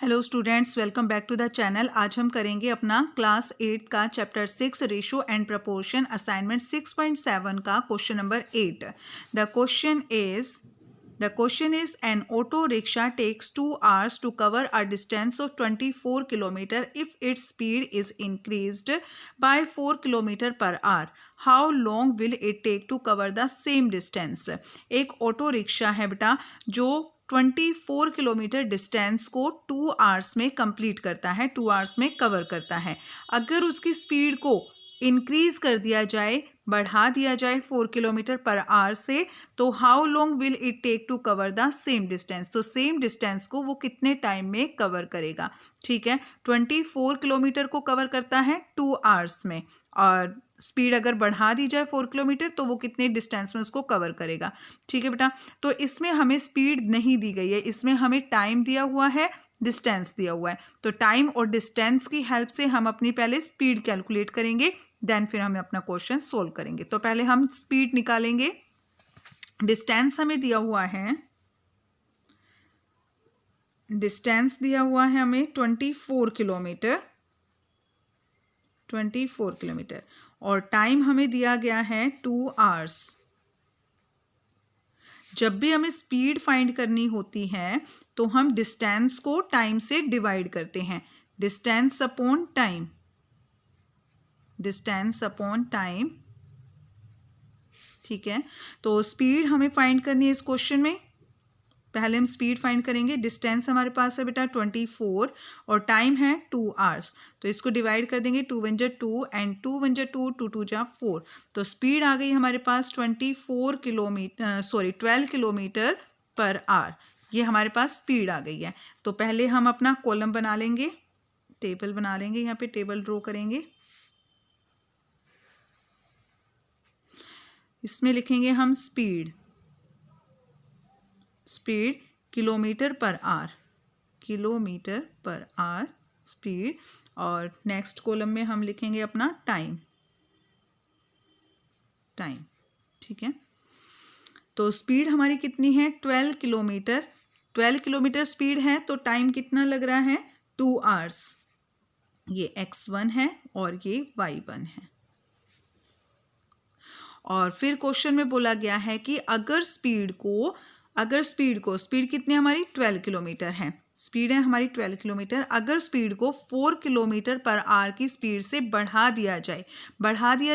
Hello students, welcome back to the channel. आज हम करेंगे अपना क्लास 8 का chapter 6 ratio and proportion assignment 6.7 का question number 8। The question is an auto rickshaw takes 2 hours to cover a distance of 24 kilometer if its speed is increased by 4 kilometer per hour. How long will it take to cover the same distance? एक auto rickshaw है बेटा जो 24 kilometre distance को 2 hours में complete करता है, 2 hours में cover करता है। अगर उसकी स्पीड को इंक्रीज कर दिया जाए, बढ़ा दिया जाए 4 किलोमीटर पर आवर से, तो how long will it take to cover the same distance. तो सेम डिस्टेंस को वो कितने टाइम में कवर करेगा। ठीक है, 24 किलोमीटर को कवर करता है 2 आवर्स में, और स्पीड अगर बढ़ा दी जाए 4 किलोमीटर तो वो कितने डिस्टेंस में उसको कवर करेगा। ठीक है बेटा, तो इसमें हमें स्पीड नहीं दी गई है, इसमें हमें टाइम दिया हुआ है, डिस्टेंस दिया हुआ है। तो टाइम और डिस्टेंस की हेल्प से हम अपनी पहले स्पीड कैलकुलेट करेंगे, देन फिर हम अपना क्वेश्चन सोल्व करेंगे। तो पहले हम स्पीड निकालेंगे। डिस्टेंस हमें दिया हुआ है, डिस्टेंस दिया हुआ है हमें 24 किलोमीटर, 24 किलोमीटर, और टाइम हमें दिया गया है 2 आवर्स। जब भी हमें स्पीड फाइंड करनी होती है तो हम डिस्टेंस को टाइम से डिवाइड करते हैं। Distance upon time, distance upon time. ठीक है, तो स्पीड हमें फाइंड करनी है इस क्वेश्चन में। पहले हम स्पीड फाइंड करेंगे। डिस्टेंस हमारे पास है बेटा 24 और टाइम है 2 आवर्स, तो इसको डिवाइड कर देंगे। 2 × 2 एंड 2 × 2, 2 × 2 = 4। तो स्पीड आ गई हमारे पास 12 किलोमीटर पर आवर। ये हमारे पास स्पीड आ गई है। तो पहले हम अपना कॉलम बना लेंगे, टेबल बना लेंगे, यहाँ पे टेबल ड्रॉ करेंगे। इसमें लिखेंगे हम speed kilometre per hour, kilometre per hour speed. और नेक्स्ट कॉलम में हम लिखेंगे अपना टाइम। ठीक है, तो स्पीड हमारी कितनी है 12 किलोमीटर। 12 किलोमीटर स्पीड है तो टाइम कितना लग रहा है 2 आवर्स। ये x1 है और ये y1 है। और फिर क्वेश्चन में बोला गया है कि अगर स्पीड कितनी हमारी 12 किलोमीटर है, स्पीड है हमारी 12 किलोमीटर। अगर स्पीड को 4 किलोमीटर पर आवर की स्पीड से बढ़ा दिया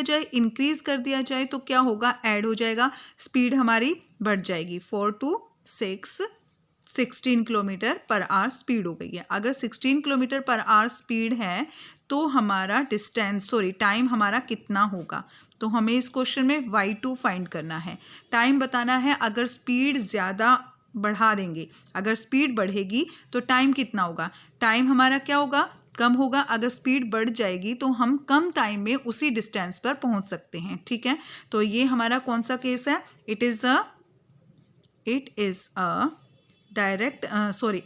जाए, इंक्रीज कर दिया जाए, तो क्या होगा, ऐड हो जाएगा, स्पीड हमारी बढ़ जाएगी। 4 to 6 16 kilometre per hour speed हो गई है। अगर 16 किलोमीटर पर आवर स्पीड है तो हमारा टाइम हमारा कितना होगा। तो हमें इस क्वेश्चन में y2 फाइंड करना है, टाइम बताना है। अगर स्पीड ज़्यादा बढ़ा देंगे, अगर स्पीड बढ़ेगी तो टाइम कितना होगा, टाइम हमारा क्या होगा, कम होगा। अगर स्पीड बढ़ जाएगी तो हम कम टाइम में उसी डिस्टेंस पर पहुंच सकते हैं। ठीक है, तो ये हमारा कौन सा केस है, it is a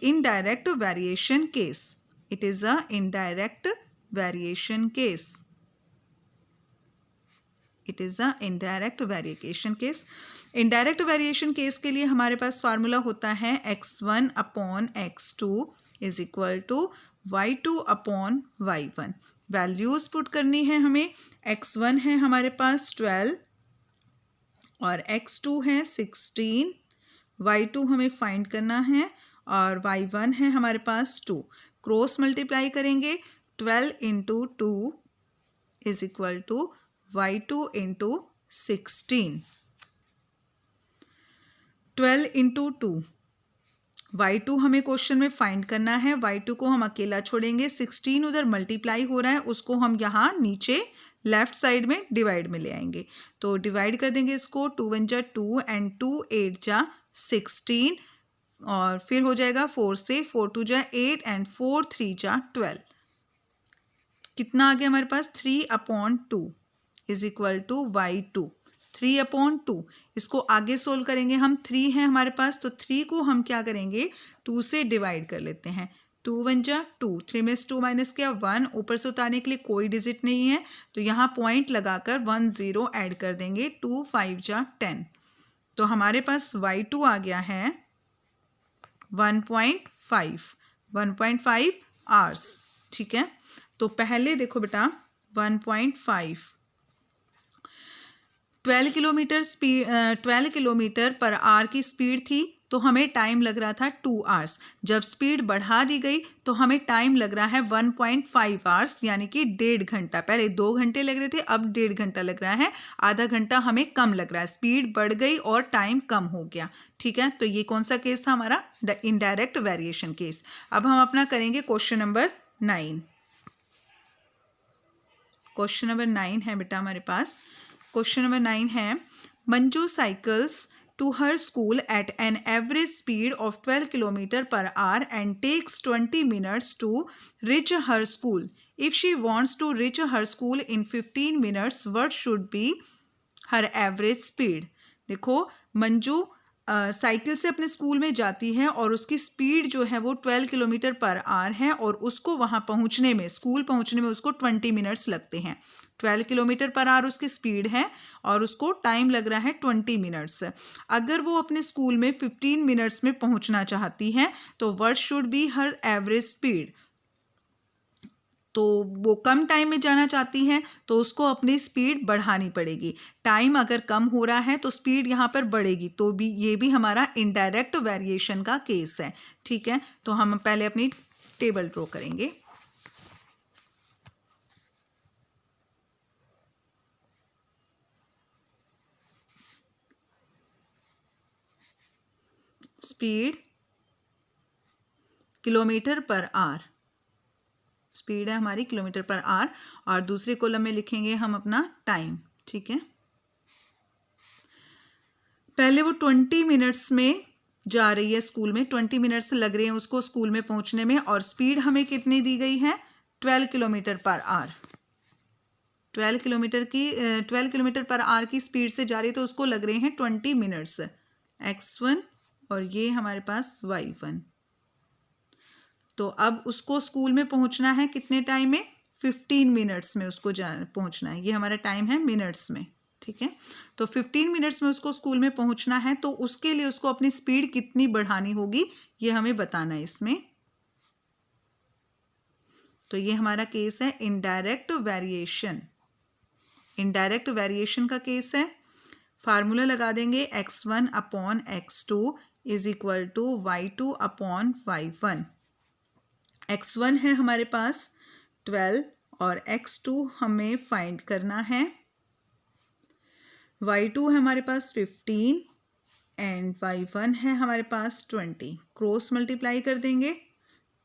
indirect variation case. It is a indirect variation case. It is a indirect variation case. Indirect variation case के लिए हमारे पास फार्मूला होता है x1 upon x2 is equal to y2 upon y1. Values put करनी है हमें। x1 है हमारे पास 12 और x2 है 16, y2 हमें फाइंड करना है, और y1 है हमारे पास 2। क्रॉस मल्टीप्लाई करेंगे, 12 × 2 is equal to y2 × 16। 12 × 2, y2 हमें क्वेश्चन में फाइंड करना है। y2 को हम अकेला छोड़ेंगे, 16 उधर मल्टीप्लाई हो रहा है, उसको हम यहाँ नीचे लेफ्ट साइड में डिवाइड में ले आएंगे। तो डिवाइड कर देंगे इसको, 2 × 2 एंड 2 × 8 = 16, और फिर हो जाएगा 4 से, 4 × 2 = 8 एंड 4 × 3 = 12। कितना आ गया हमारे पास, 3/2 इज इक्वल टू y2। 3/2 इसको आगे सोल्व करेंगे हम। 3 है हमारे पास, तो 3 को हम क्या करेंगे, 2 से डिवाइड कर लेते हैं। 2 × 2, 3 में से 2 माइनस किया 1, ऊपर से उतारने के लिए कोई डिजिट नहीं है, तो यहाँ पॉइंट लगाकर 1 0 ऐड कर देंगे। 2 5 = 10, तो हमारे पास y2 आ गया है 1.5। 1.5 आवर्स। ठीक है, तो पहले देखो बेटा 1.5 12 किलोमीटर पर आवर की स्पीड थी तो हमें टाइम लग रहा था 2 आवर्स। जब स्पीड बढ़ा दी गई तो हमें टाइम लग रहा है 1.5 आवर्स, यानी कि 1.5 घंटा। पहले 2 घंटे लग रहे थे, अब 1.5 घंटा लग रहा है, आधा घंटा हमें कम लग रहा है, स्पीड बढ़ गई और टाइम कम हो गया। ठीक है, तो ये कौन सा केस था हमारा? Indirect variation case. अब हम अपना करेंगे क्वेश्चन नंबर 9। क्वेश्चन नंबर 9 है बेटा हमारे पास। क्वेश्चन नंबर 9 है, Manju cycles to her school at an average speed of 12 km per hour and takes 20 minutes to reach her school. If she wants to reach her school in 15 minutes, what should be her average speed? देखो, Manju cycle से अपने school में जाती है और उसकी speed जो है वो 12 किलोमीटर पर आवर है और उसको वहाँ पहुँचने में, स्कूल पहुँचने में उसको 20 मिनट्स लगते हैं। 12 किलोमीटर पर आवर उसकी स्पीड है और उसको टाइम लग रहा है 20 मिनट्स। अगर वो अपने स्कूल में 15 मिनट्स में पहुँचना चाहती है तो what should be her average speed? तो वो कम टाइम में जाना चाहती हैं तो उसको अपनी स्पीड बढ़ानी पड़ेगी। टाइम अगर कम हो रहा है तो स्पीड यहाँ पर बढ़ेगी, तो भी ये भी हमारा इनडायरेक्ट वेरिएशन का केस है। ठीक है, तो हम पहले अपनी टेबल ड्रॉ करेंगे। Speed kilometre per hour, speed है हमारी किलोमीटर पर आवर, और दूसरे कॉलम में लिखेंगे हम अपना टाइम। ठीक है, पहले वो 20 मिनट्स में जा रही है स्कूल में, 20 मिनट्स लग रहे हैं उसको स्कूल में पहुंचने में, और स्पीड हमें कितनी दी गई है? 12 kilometre per hour. 12 kilometre per hour की स्पीड से जा रही है तो उसको लग रहे हैं 20 मिनट्स। x1 और ये हमारे पास y1। तो अब उसको स्कूल में पहुंचना है कितने टाइम में? 15 मिनट्स में उसको पहुंचना है। ये हमारा टाइम है मिनट्स में। ठीक है, तो 15 मिनट्स में उसको स्कूल में पहुंचना है, तो उसके लिए उसको अपनी स्पीड कितनी बढ़ानी होगी ये हमें बताना है इसमें। तो ये हमारा केस है इनडायरेक्ट वेरिएशन। इनडायरेक्ट वेरिएशन का केस है। फार्मूला लगा देंगे, x1 upon x2 is equal to y2 upon y1। x1 है हमारे पास 12 और x2 हमें फाइंड करना है, y2 है हमारे पास 15 एंड y1 है हमारे पास 20। क्रॉस मल्टीप्लाई कर देंगे,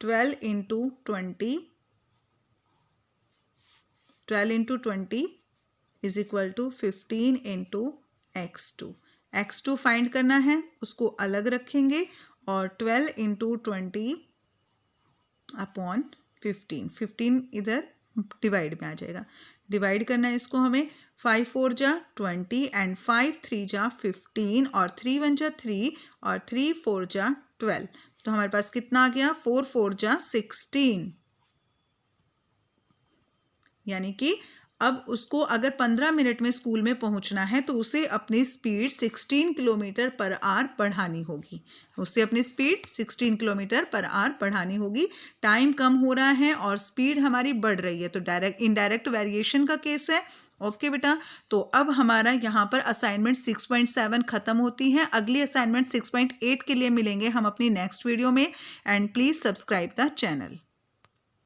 12 into 20 is equal to 15 into x2। x2 find करना है, उसको अलग रखेंगे, और 12 इंटू 20 अपॉन 15 इधर डिवाइड में आ जाएगा। डिवाइड करना है इसको हमें, 5 4 जा 20 एंड 5 3 जा 15 और 3 1 जा 3 और 3 4 जा 12। तो हमारे पास कितना आ गया? 4 4 जा 16। यानी कि अब उसको अगर 15 मिनट में स्कूल में पहुंचना है तो उसे अपनी स्पीड 16 किलोमीटर पर आवर बढ़ानी होगी। उसे अपनी स्पीड 16 किलोमीटर पर आवर बढ़ानी होगी। टाइम कम हो रहा है और स्पीड हमारी बढ़ रही है, तो इनडायरेक्ट वेरिएशन का केस है। ओके बेटा, तो अब हमारा यहाँ पर असाइनमेंट 6.7 खत्म होती है। अगली असाइनमेंट 6.8 के लिए मिलेंगे हम अपनी नेक्स्ट वीडियो में। And please subscribe the channel.